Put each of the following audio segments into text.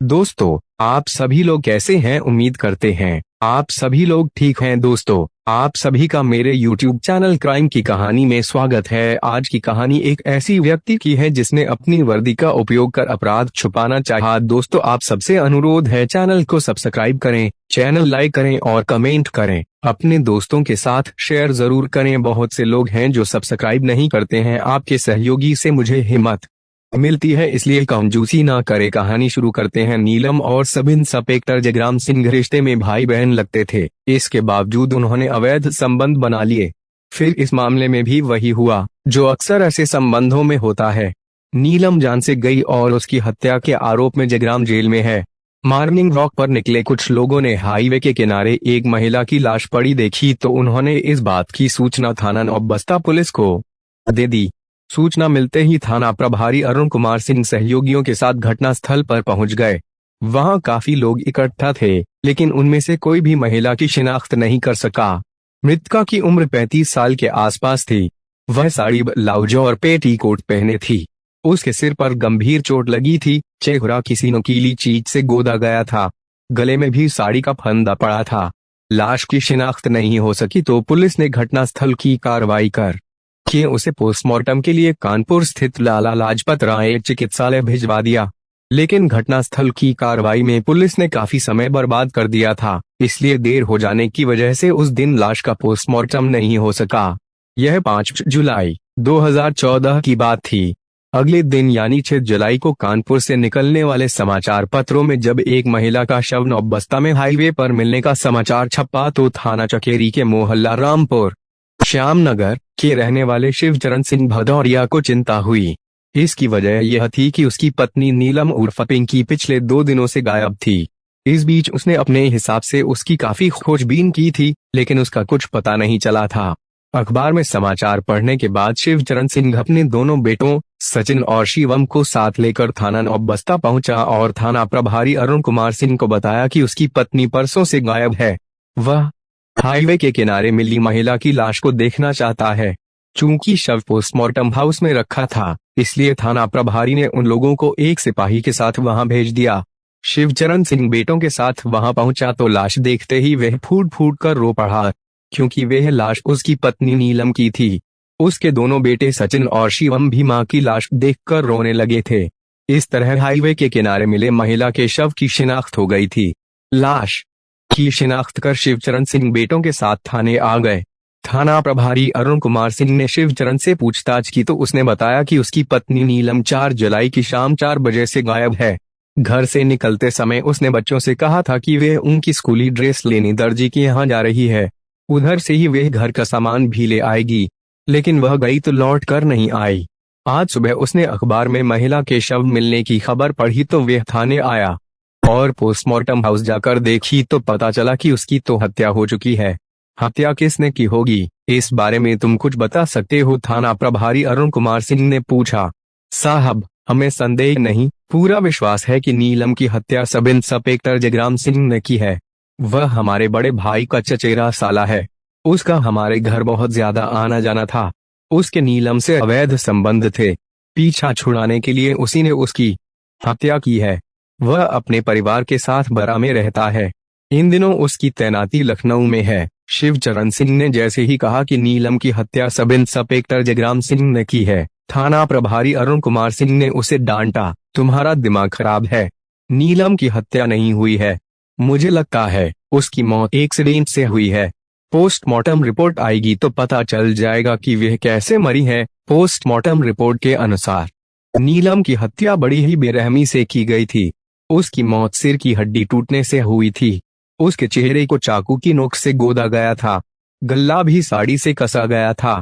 दोस्तों, आप सभी लोग कैसे हैं? उम्मीद करते हैं आप सभी लोग ठीक हैं। दोस्तों, आप सभी का मेरे YouTube चैनल क्राइम की कहानी में स्वागत है। आज की कहानी एक ऐसी व्यक्ति की है जिसने अपनी वर्दी का उपयोग कर अपराध छुपाना चाहा। दोस्तों, आप सबसे अनुरोध है चैनल को सब्सक्राइब करें, चैनल लाइक करें और कमेंट करें। अपने दोस्तों के साथ शेयर जरूर करें। बहुत से लोग हैं जो सब्सक्राइब नहीं करते हैं। आपके सहयोगी से मुझे हिम्मत मिलती है, इसलिए कंजूसी ना करे। कहानी शुरू करते हैं। नीलम और सब इंस्पेक्टर जयराम सिंह रिश्ते में भाई बहन लगते थे। इसके बावजूद उन्होंने अवैध संबंध बना लिए। फिर इस मामले में भी वही हुआ जो अक्सर ऐसे संबंधों में होता है। नीलम जान से गई और उसकी हत्या के आरोप में जयराम जेल में है। मॉर्निंग वॉक पर निकले कुछ लोगों ने हाईवे के किनारे एक महिला की लाश पड़ी देखी तो उन्होंने इस बात की सूचना थाना नौबस्ता पुलिस को दे दी। सूचना मिलते ही थाना प्रभारी अरुण कुमार सिंह सहयोगियों के साथ घटनास्थल पर पहुंच गए। वहां काफी लोग इकट्ठा थे, लेकिन उनमें से कोई भी महिला की शिनाख्त नहीं कर सका। मृतका की उम्र 35 साल के आसपास थी। वह साड़ी, ब्लाउज और पेटीकोट पहने थी। उसके सिर पर गंभीर चोट लगी थी। चेहरा किसी नुकीली चीज से गोदा गया था। गले में भी साड़ी का फंदा पड़ा था। लाश की शिनाख्त नहीं हो सकी तो पुलिस ने घटनास्थल की कार्रवाई कर कि उसे पोस्टमार्टम के लिए कानपुर स्थित लाला लाजपत राय चिकित्सालय भिजवा दिया। लेकिन घटनास्थल की कार्रवाई में पुलिस ने काफी समय बर्बाद कर दिया था, इसलिए देर हो जाने की वजह से उस दिन लाश का पोस्टमार्टम नहीं हो सका। यह 5 जुलाई 2014 की बात थी। अगले दिन यानी 6 जुलाई को कानपुर से निकलने वाले समाचार पत्रों में जब एक महिला का शव नौबस्ता में हाईवे पर मिलने का समाचार छपा तो थाना चकेरी के मोहल्ला रामपुर श्यामनगर के रहने वाले शिवचरण सिंह भदौरिया को चिंता हुई। इसकी वजह यह थी कि उसकी पत्नी नीलम उर्फ पिंकी पिछले 2 दिनों से गायब थी। इस बीच उसने अपने हिसाब से उसकी काफी खोजबीन की थी, लेकिन उसका कुछ पता नहीं चला था। अखबार में समाचार पढ़ने के बाद शिवचरण सिंह अपने दोनों बेटों सचिन और शिवम को साथ लेकर थाना नौबस्ता पहुंचा और थाना प्रभारी अरुण कुमार सिंह को बताया कि उसकी पत्नी परसों से गायब है। वह हाईवे के किनारे मिली महिला की लाश को देखना चाहता है। चूंकि शव पोस्टमार्टम हाउस में रखा था, इसलिए थाना प्रभारी ने उन लोगों को एक सिपाही के साथ वहां भेज दिया। शिवचरण सिंह बेटों के साथ वहां पहुंचा तो लाश देखते ही वह फूट फूट कर रो पड़ा, क्योंकि वह लाश उसकी पत्नी नीलम की थी। उसके दोनों बेटे सचिन और शिवम भी मां की लाश देखकर रोने लगे थे। इस तरह हाईवे के किनारे मिले महिला के शव की शिनाख्त हो गई थी। लाश की शिनाख्त कर शिवचरण सिंह बेटों के साथ थाने आ गए। थाना प्रभारी अरुण कुमार सिंह ने शिवचरण से पूछताछ की तो उसने बताया कि उसकी पत्नी नीलम 4 जुलाई की शाम 4 बजे से गायब है। घर से निकलते समय उसने बच्चों से कहा था कि वे उनकी स्कूली ड्रेस लेने दर्जी के यहाँ जा रही है। उधर से ही वे घर का सामान भी ले आएगी, लेकिन वह गई तो लौट कर नहीं आई। आज सुबह उसने अखबार में महिला के शव मिलने की खबर पढ़ी तो वह थाने आया और पोस्टमार्टम हाउस जाकर देखी तो पता चला कि उसकी तो हत्या हो चुकी है। हत्या किसने की होगी, इस बारे में तुम कुछ बता सकते हो? थाना प्रभारी अरुण कुमार सिंह ने पूछा। साहब, हमें संदेह नहीं, पूरा विश्वास है कि नीलम की हत्या सब इंस्पेक्टर जयराम सिंह ने की है। वह हमारे बड़े भाई का चचेरा साला है। उसका हमारे घर बहुत ज्यादा आना जाना था। उसके नीलम से अवैध संबंध थे। पीछा छुड़ाने के लिए उसी ने उसकी हत्या की है। वह अपने परिवार के साथ बरा में रहता है। इन दिनों उसकी तैनाती लखनऊ में है। शिवचरण सिंह ने जैसे ही कहा कि नीलम की हत्या सब इंस्पेक्टर जयराम सिंह ने की है, थाना प्रभारी अरुण कुमार सिंह ने उसे डांटा। तुम्हारा दिमाग खराब है। नीलम की हत्या नहीं हुई है। मुझे लगता है उसकी मौत एक्सीडेंट से हुई है। पोस्टमार्टम रिपोर्ट आएगी तो पता चल जाएगा कि वह कैसे मरी है। पोस्टमार्टम रिपोर्ट के अनुसार नीलम की हत्या बड़ी ही बेरहमी से की गई थी। उसकी मौत सिर की हड्डी टूटने से हुई थी। उसके चेहरे को चाकू की नोक से गोदा गया था। गला भी साड़ी से कसा गया था।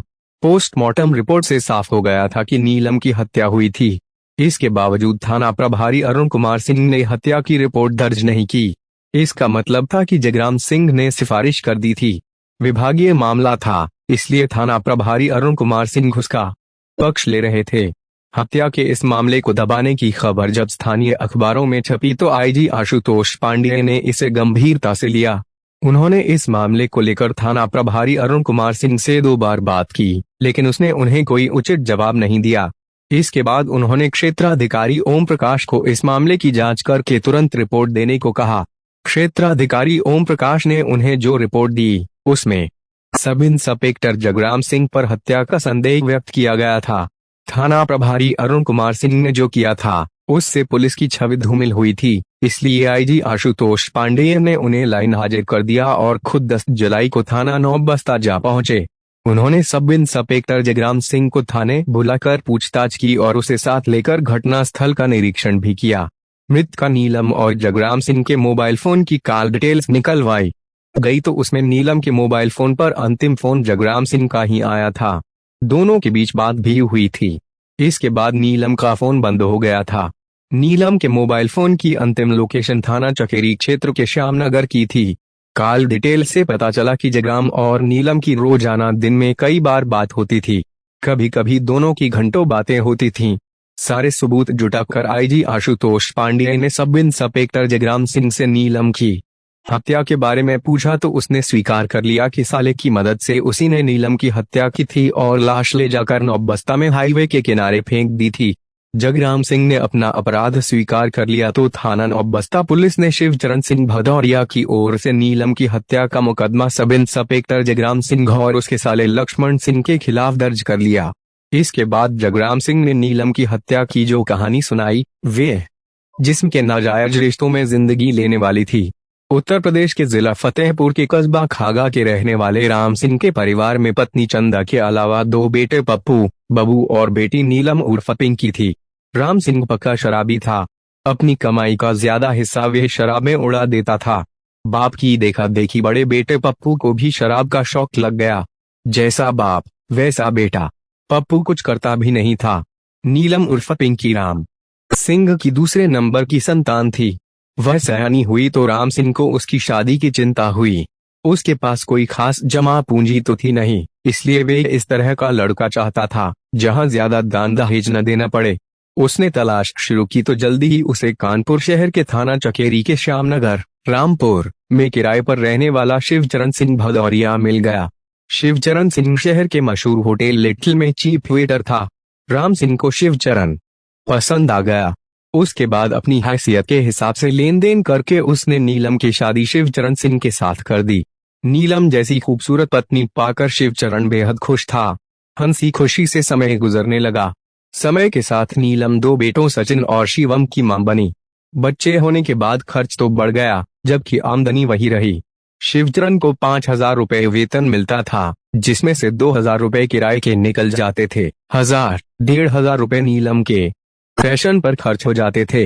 पोस्टमार्टम रिपोर्ट से साफ हो गया था कि नीलम की हत्या हुई थी। इसके बावजूद थाना प्रभारी अरुण कुमार सिंह ने हत्या की रिपोर्ट दर्ज नहीं की। इसका मतलब था कि जयराम सिंह ने सिफारिश कर दी थी। विभागीय मामला था, इसलिए थाना प्रभारी अरुण कुमार सिंह उसका पक्ष ले रहे थे। हत्या के इस मामले को दबाने की खबर जब स्थानीय अखबारों में छपी तो आईजी आशुतोष पांडेय ने इसे गंभीरता से लिया। उन्होंने इस मामले को लेकर थाना प्रभारी अरुण कुमार सिंह से 2 बार बात की, लेकिन उसने उन्हें कोई उचित जवाब नहीं दिया। इसके बाद उन्होंने क्षेत्राधिकारी ओम प्रकाश को इस मामले की जांच करके तुरंत रिपोर्ट देने को कहा। क्षेत्राधिकारी ओम प्रकाश ने उन्हें जो रिपोर्ट दी उसमें सब इंस्पेक्टर जगराम सिंह पर हत्या का संदेह व्यक्त किया गया था। थाना प्रभारी अरुण कुमार सिंह ने जो किया था उससे पुलिस की छवि धूमिल हुई थी, इसलिए आईजी आशुतोष पांडेय ने उन्हें लाइन हाजिर कर दिया और खुद 10 जुलाई को थाना नौबस्ता जा पहुंचे। उन्होंने सब इंस्पेक्टर जगराम सिंह को थाने बुलाकर पूछताछ की और उसे साथ लेकर घटना स्थल का निरीक्षण भी किया। मृतका नीलम और जगराम सिंह के मोबाइल फोन की कॉल डिटेल्स निकलवाई गई तो उसमें नीलम के मोबाइल फोन पर अंतिम फोन जगराम सिंह का ही आया था। दोनों के बीच बात भी हुई थी। इसके बाद नीलम का फोन बंद हो गया था। नीलम के मोबाइल फोन की अंतिम लोकेशन थाना चकेरी क्षेत्र के श्यामनगर की थी। कॉल डिटेल से पता चला कि जगराम और नीलम की रोजाना दिन में कई बार बात होती थी। कभी कभी दोनों की घंटों बातें होती थीं। सारे सबूत जुटाकर आईजी आशुतोष पांडेय ने सब इंस्पेक्टर जगराम सिंह से नीलम की हत्या के बारे में पूछा तो उसने स्वीकार कर लिया कि साले की मदद से उसी ने नीलम की हत्या की थी और लाश ले जाकर नौबस्ता में हाईवे के किनारे फेंक दी थी। जगराम सिंह ने अपना अपराध स्वीकार कर लिया तो थाना नौबस्ता पुलिस ने शिवचरण सिंह भदौरिया की ओर से नीलम की हत्या का मुकदमा सब इंस्पेक्टर जगराम सिंह और उसके साले लक्ष्मण सिंह के खिलाफ दर्ज कर लिया। इसके बाद जगराम सिंह ने नीलम की हत्या की जो कहानी सुनाई वे जिस्म के नाजायज रिश्तों में जिंदगी लेने वाली थी। उत्तर प्रदेश के जिला फतेहपुर के कस्बा खागा के रहने वाले राम सिंह के परिवार में पत्नी चंदा के अलावा 2 बेटे पप्पू, बबू और बेटी नीलम उर्फ पिंकी थी। राम सिंह पक्का शराबी था। अपनी कमाई का ज्यादा हिस्सा वह शराब में उड़ा देता था। बाप की देखा देखी बड़े बेटे पप्पू को भी शराब का शौक लग गया। जैसा बाप वैसा बेटा। पप्पू कुछ करता भी नहीं था। नीलम उर्फ पिंकी राम सिंह की दूसरे नंबर की संतान थी। वह सयानी हुई तो राम सिंह को उसकी शादी की चिंता हुई। उसके पास कोई खास जमा पूंजी तो थी नहीं, इसलिए वे इस तरह का लड़का चाहता था जहां ज्यादा दान दहेज न देना पड़े। उसने तलाश शुरू की तो जल्दी ही उसे कानपुर शहर के थाना चकेरी के श्यामनगर रामपुर में किराए पर रहने वाला शिवचरण सिंह भदौरिया मिल गया। शिवचरण सिंह शहर के मशहूर होटल लिटिल में चीफ वेटर था। राम सिंह को शिवचरण पसंद आ गया। उसके बाद अपनी हैसियत के हिसाब से लेन देन करके उसने नीलम की शादी शिवचरण सिंह के साथ कर दी। नीलम जैसी खूबसूरत पत्नी पाकर शिवचरण बेहद खुश था। हंसी खुशी से समय गुजरने लगा। समय के साथ नीलम 2 बेटों सचिन और शिवम की मां बनी। बच्चे होने के बाद खर्च तो बढ़ गया, जबकि आमदनी वही रही। शिवचरण को 5,000 रुपए वेतन मिलता था, जिसमें से 2,000 रुपए किराए के निकल जाते थे। 1,000-1,500 रुपए नीलम के फैशन पर खर्च हो जाते थे।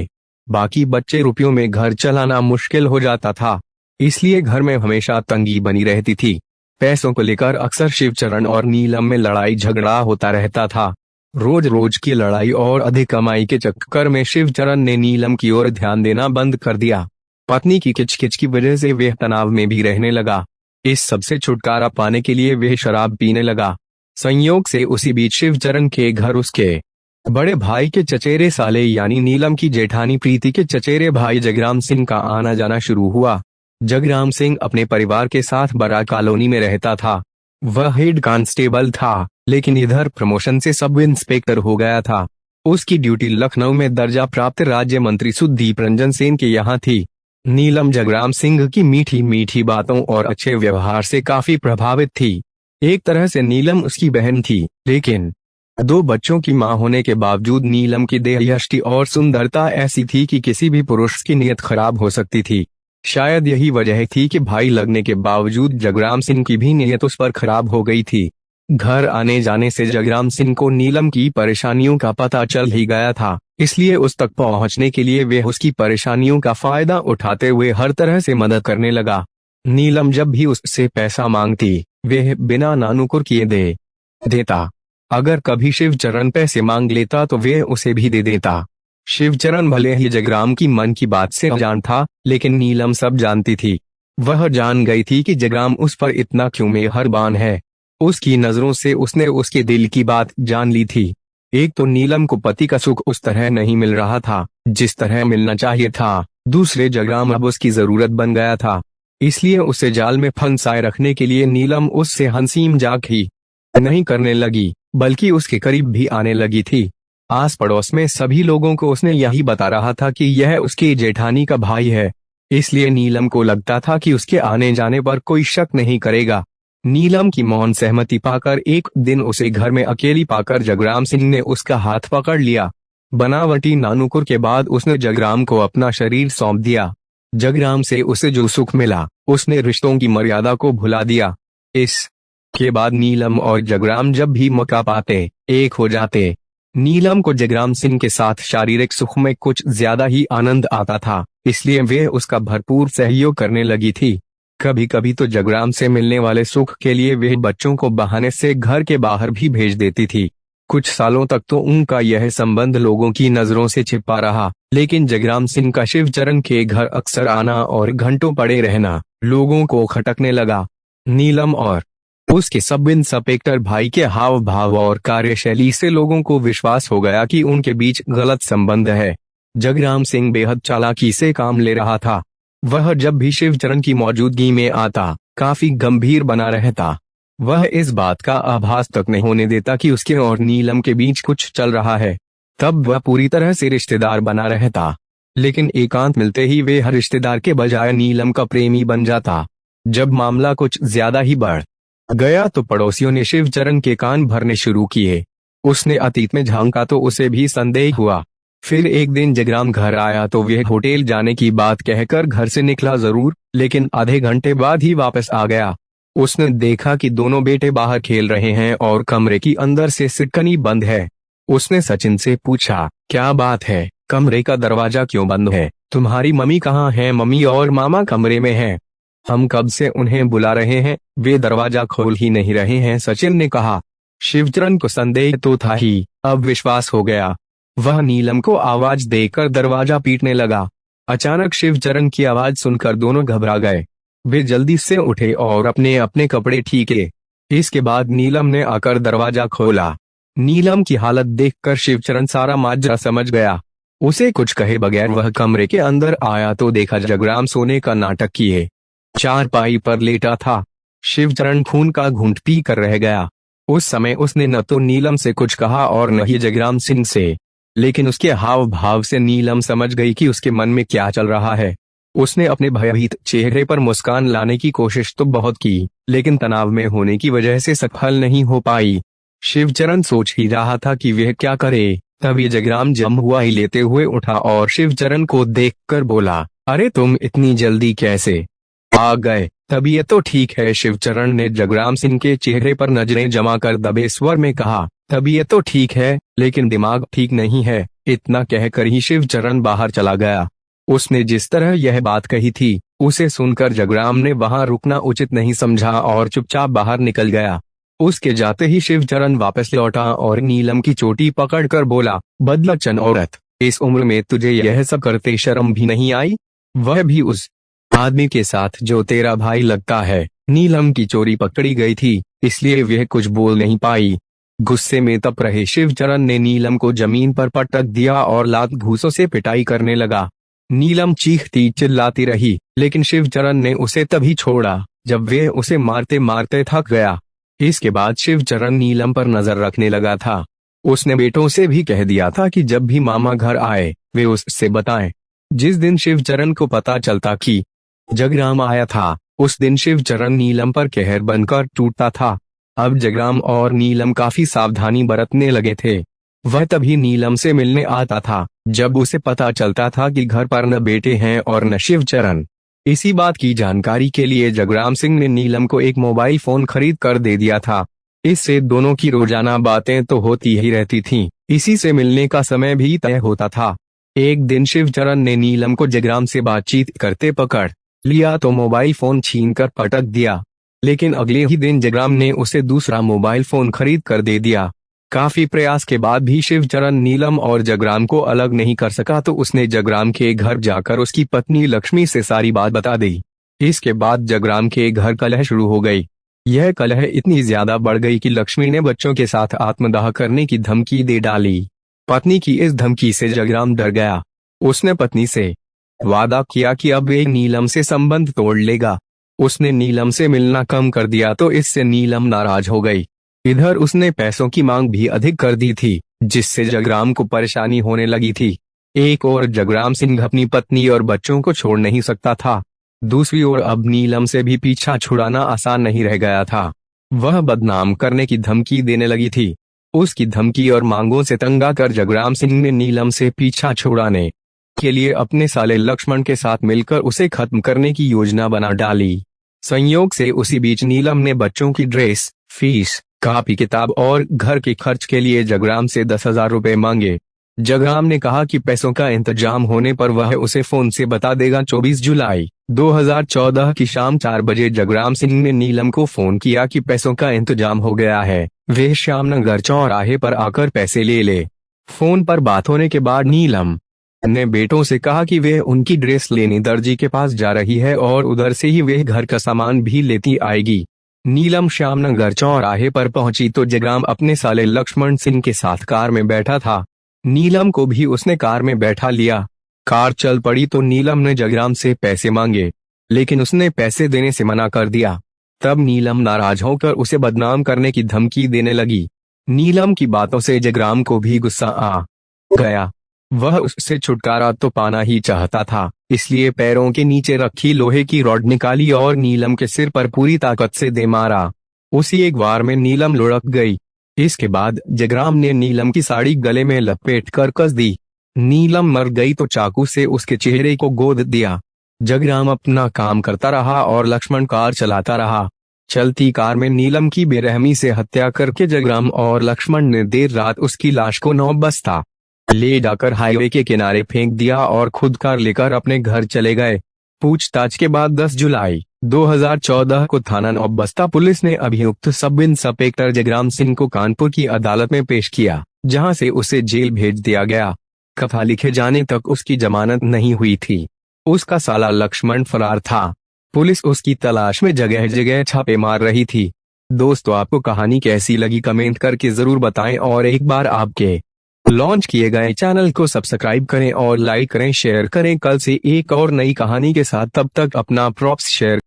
बाकी बच्चे रुपयों में घर चलाना मुश्किल हो जाता था, इसलिए घर में हमेशा तंगी बनी रहती थी। पैसों को लेकर अक्सर शिवचरण और नीलम में लड़ाई झगड़ा होता रहता था। रोज रोज की लड़ाई और अधिक कमाई के चक्कर में शिवचरण ने नीलम की ओर ध्यान देना बंद कर दिया। पत्नी की किचकिच की वजह से वह तनाव में भी रहने लगा। इस सबसे छुटकारा पाने के लिए वह शराब पीने लगा। संयोग से उसी बीच शिवचरण के घर उसके बड़े भाई के चचेरे साले यानी नीलम की जेठानी प्रीति के चचेरे भाई जगराम सिंह का आना जाना शुरू हुआ। जगराम सिंह अपने परिवार के साथ बड़ा कॉलोनी में रहता था। वह हेड कांस्टेबल था, लेकिन इधर प्रमोशन से सब इंस्पेक्टर हो गया था। उसकी ड्यूटी लखनऊ में दर्जा प्राप्त राज्य मंत्री सुदीप रंजन सेन के यहाँ थी। नीलम जगराम सिंह की मीठी मीठी बातों और अच्छे व्यवहार से काफी प्रभावित थी। एक तरह से नीलम उसकी बहन थी, लेकिन 2 बच्चों की मां होने के बावजूद नीलम की देहयष्टि और सुंदरता ऐसी थी कि किसी भी पुरुष की नीयत खराब हो सकती थी। शायद यही वजह थी कि भाई लगने के बावजूद जगराम सिंह की भी नीयत उस पर खराब हो गई थी। घर आने जाने से जगराम सिंह को नीलम की परेशानियों का पता चल ही गया था, इसलिए उस तक पहुंचने के लिए वे उसकी परेशानियों का फायदा उठाते हुए हर तरह से मदद करने लगा। नीलम जब भी उससे पैसा मांगती, वह बिना नानुकुर किए दे देता। अगर कभी शिवचरण पैसे मांग लेता तो वे उसे भी दे देता। शिवचरण भले ही जगराम की मन की बात से अनजान था, लेकिन नीलम सब जानती थी। वह जान गई थी कि जगराम उस पर इतना क्यों मेहरबान है। उसकी नजरों से उसने उसके दिल की बात जान ली थी। एक तो नीलम को पति का सुख उस तरह नहीं मिल रहा था जिस तरह मिलना चाहिए था। दूसरे जगराम अब उसकी जरूरत बन गया था, इसलिए उसे जाल में फंसाए रखने के लिए नीलम उससे हंसी मजाक ही नहीं करने लगी, बल्कि उसके करीब भी आने लगी थी। आस पड़ोस में सभी लोगों को उसने यही बता रहा था कि यह उसकी जेठानी का भाई है, इसलिए नीलम को लगता था कि उसके आने जाने पर कोई शक नहीं करेगा। नीलम की मौन सहमति पाकर एक दिन उसे घर में अकेली पाकर जगराम सिंह ने उसका हाथ पकड़ लिया। बनावटी नानुकुर के बाद उसने जगराम को अपना शरीर सौंप दिया। जगराम से उसे जो सुख मिला, उसने रिश्तों की मर्यादा को भुला दिया। इस के बाद नीलम और जगराम जब भी मौका पाते एक हो जाते। नीलम को जगराम सिंह के साथ शारीरिक सुख में कुछ ज्यादा ही आनंद आता था, इसलिए वे उसका भरपूर सहयोग करने लगी थी। कभी कभी तो जगराम से मिलने वाले सुख के लिए वे बच्चों को बहाने से घर के बाहर भी भेज देती थी। कुछ सालों तक तो उनका यह संबंध लोगों की नजरों से छिपा रहा, लेकिन जगराम सिंह का शिवचरण के घर अक्सर आना और घंटों पड़े रहना लोगों को खटकने लगा। नीलम और उसके सब इंस्पेक्टर भाई के हाव भाव और कार्यशैली से लोगों को विश्वास हो गया कि उनके बीच गलत संबंध है। जगराम सिंह बेहद चालाकी से काम ले रहा था। वह जब भी शिवचरण की मौजूदगी में आता काफी गंभीर बना रहता। वह इस बात का आभास तक नहीं होने देता कि उसके और नीलम के बीच कुछ चल रहा है। तब वह पूरी तरह से रिश्तेदार बना रहता, लेकिन एकांत मिलते ही वे हर रिश्तेदार के बजाय नीलम का प्रेमी बन जाता। जब मामला कुछ ज्यादा ही बढ़ गया तो पड़ोसियों ने शिवचरण के कान भरने शुरू किए। उसने अतीत में झांका तो उसे भी संदेह हुआ। फिर एक दिन जगराम घर आया तो वह होटल जाने की बात कहकर घर से निकला जरूर, लेकिन आधे घंटे बाद ही वापस आ गया। उसने देखा कि दोनों बेटे बाहर खेल रहे हैं और कमरे की अंदर से सिटकनी बंद है। उसने सचिन से पूछा, क्या बात है, कमरे का दरवाजा क्यों बंद है? तुम्हारी मम्मी कहाँ है? मम्मी और मामा कमरे में हैं। हम कब से उन्हें बुला रहे हैं, वे दरवाजा खोल ही नहीं रहे हैं, सचिन ने कहा। शिवचरण को संदेह तो था ही, अब विश्वास हो गया। वह नीलम को आवाज देकर दरवाजा पीटने लगा। अचानक शिवचरण की आवाज सुनकर दोनों घबरा गए। वे जल्दी से उठे और अपने अपने कपड़े ठीके। इसके बाद नीलम ने आकर दरवाजा खोला। नीलम की हालत देखकर शिवचरण सारा माजरा समझ गया। उसे कुछ कहे बगैर वह कमरे के अंदर आया तो देखा जगराम सोने का नाटक किए चारपाई पर लेटा था। शिवचरण खून का घूंट पी कर रह गया। उस समय उसने न तो नीलम से कुछ कहा और न ही जगराम सिंह से, लेकिन उसके हाव भाव से नीलम समझ गई कि उसके मन में क्या चल रहा है। उसने अपने भयभीत चेहरे पर मुस्कान लाने की कोशिश तो बहुत की, लेकिन तनाव में होने की वजह से सफल नहीं हो पाई। शिवचरण सोच ही रहा था कि वह क्या करे, तभी जगराम जम हुआ ही लेते हुए उठा और शिवचरण को देखकर बोला, अरे तुम इतनी जल्दी कैसे आ गए? तबीयत तो ठीक है? शिवचरण ने जगराम सिंह के चेहरे पर नजरें जमा कर दबे स्वर में कहा, तबीयत तो ठीक है, लेकिन दिमाग ठीक नहीं है। इतना कहकर ही शिवचरण बाहर चला गया। उसने जिस तरह यह बात कही थी, उसे सुनकर जगराम ने वहां रुकना उचित नहीं समझा और चुपचाप बाहर निकल गया। उसके जाते ही शिवचरण वापस लौटा और नीलम की चोटी पकड़कर बोला, बदलचन औरत, इस उम्र में तुझे यह सब करते शर्म भी नहीं आई? वह भी उस आदमी के साथ जो तेरा भाई लगता है। नीलम की चोरी पकड़ी गई थी, इसलिए वह कुछ बोल नहीं पाई। गुस्से में तप रहे शिवचरण ने नीलम को जमीन पर पटक दिया और लात घूंसों से पिटाई करने लगा। नीलम चीखती चिल्लाती रही, लेकिन शिवचरण ने उसे तभी छोड़ा जब वे उसे मारते मारते थक गया। इसके बाद शिवचरण नीलम पर नजर रखने लगा था। उसने बेटों से भी कह दिया था कि जब भी मामा घर आए वे उससे बताएं। जिस दिन शिवचरण को पता चलता कि जगराम आया था, उस दिन शिवचरण नीलम पर कहर बनकर टूटता था। अब जगराम और नीलम काफी सावधानी बरतने लगे थे। वह तभी नीलम से मिलने आता था जब उसे पता चलता था कि घर पर न बेटे हैं और न शिवचरण। इसी बात की जानकारी के लिए जगराम सिंह ने नीलम को एक मोबाइल फोन खरीद कर दे दिया था। इससे दोनों की रोजाना बातें तो होती ही रहती थीं, इसी से मिलने का समय भी तय होता था। एक दिन शिवचरण ने नीलम को जगराम से बातचीत करते पकड़ लिया तो मोबाइल फोन छीनकर पटक दिया, लेकिन अगले ही दिन जगराम ने उसे दूसरा मोबाइल फोन खरीद कर दे दिया। काफी प्रयास के बाद भी शिवचरण नीलम और जगराम को अलग नहीं कर सका तो उसने जगराम के घर जाकर उसकी पत्नी लक्ष्मी से सारी बात बता दी। इसके बाद जगराम के घर कलह शुरू हो गई। यह कलह इतनी ज्यादा बढ़ गई कि लक्ष्मी ने बच्चों के साथ आत्मदाह करने की धमकी दे डाली। पत्नी की इस धमकी से जगराम डर गया। उसने पत्नी से वादा किया कि अब वे नीलम से संबंध तोड़ लेगा। उसने नीलम से मिलना कम कर दिया तो इससे नीलम नाराज हो गई। इधर उसने पैसों की मांग भी अधिक कर दी थी, जिससे जगराम को परेशानी होने लगी थी। एक ओर जगराम सिंह अपनी पत्नी और बच्चों को छोड़ नहीं सकता था, दूसरी ओर अब नीलम से भी पीछा छुड़ाना आसान नहीं रह गया था। वह बदनाम करने की धमकी देने लगी थी। उसकी धमकी और मांगों से तंग आकर जगराम सिंह ने नीलम से पीछा छुड़ाने के लिए अपने साले लक्ष्मण के साथ मिलकर उसे खत्म करने की योजना बना डाली। संयोग से उसी बीच नीलम ने बच्चों की ड्रेस, फीस, कॉपी किताब और घर के खर्च के लिए जगराम से 10,000 रुपए मांगे। जगराम ने कहा कि पैसों का इंतजाम होने पर वह उसे फोन से बता देगा। 24 जुलाई 2014 की शाम 4 बजे जगराम सिंह ने नीलम को फोन किया कि पैसों का इंतजाम हो गया है, वे श्यामनगर चौराहे पर आकर पैसे ले ले। फोन पर बात होने के बाद नीलम ने बेटों से कहा कि वे उनकी ड्रेस लेने दर्जी के पास जा रही है और उधर से ही वे घर का सामान भी लेती आएगी। नीलम श्यामनगर चौराहे पर पहुंची तो जगराम अपने साले लक्ष्मण सिंह के साथ कार में बैठा था। नीलम को भी उसने कार में बैठा लिया। कार चल पड़ी तो नीलम ने जगराम से पैसे मांगे, लेकिन उसने पैसे देने से मना कर दिया। तब नीलम नाराज होकर उसे बदनाम करने की धमकी देने लगी। नीलम की बातों से जगराम को भी गुस्सा आ गया। वह उससे छुटकारा तो पाना ही चाहता था, इसलिए पैरों के नीचे रखी लोहे की रॉड निकाली और नीलम के सिर पर पूरी ताकत से दे मारा। उसी एक वार में नीलम लुढ़क गई। इसके बाद जगराम ने नीलम की साड़ी गले में लपेट कर कस दी। नीलम मर गई तो चाकू से उसके चेहरे को गोद दिया। जगराम अपना काम करता रहा और लक्ष्मण कार चलाता रहा। चलती कार में नीलम की बेरहमी से हत्या करके जगराम और लक्ष्मण ने देर रात उसकी लाश को 9 बस्ता ले जाकर हाईवे के किनारे फेंक दिया और खुद कार लेकर अपने घर चले गए। पूछताछ के बाद 10 जुलाई 2014 को थाना 9 बस्ता पुलिस ने अभियुक्त सब इंस्पेक्टर जगराम सिंह को कानपुर की अदालत में पेश किया, जहां से उसे जेल भेज दिया गया। कथा लिखे जाने तक उसकी जमानत नहीं हुई थी। उसका साला लक्ष्मण फरार था। पुलिस उसकी तलाश में जगह जगह छापे मार रही थी। दोस्तों, आपको कहानी कैसी लगी कमेंट करके जरूर बताएं और एक बार आपके लॉन्च किए गए चैनल को सब्सक्राइब करें और लाइक करें, शेयर करें। कल से एक और नई कहानी के साथ, तब तक अपना प्रॉप्स शेयर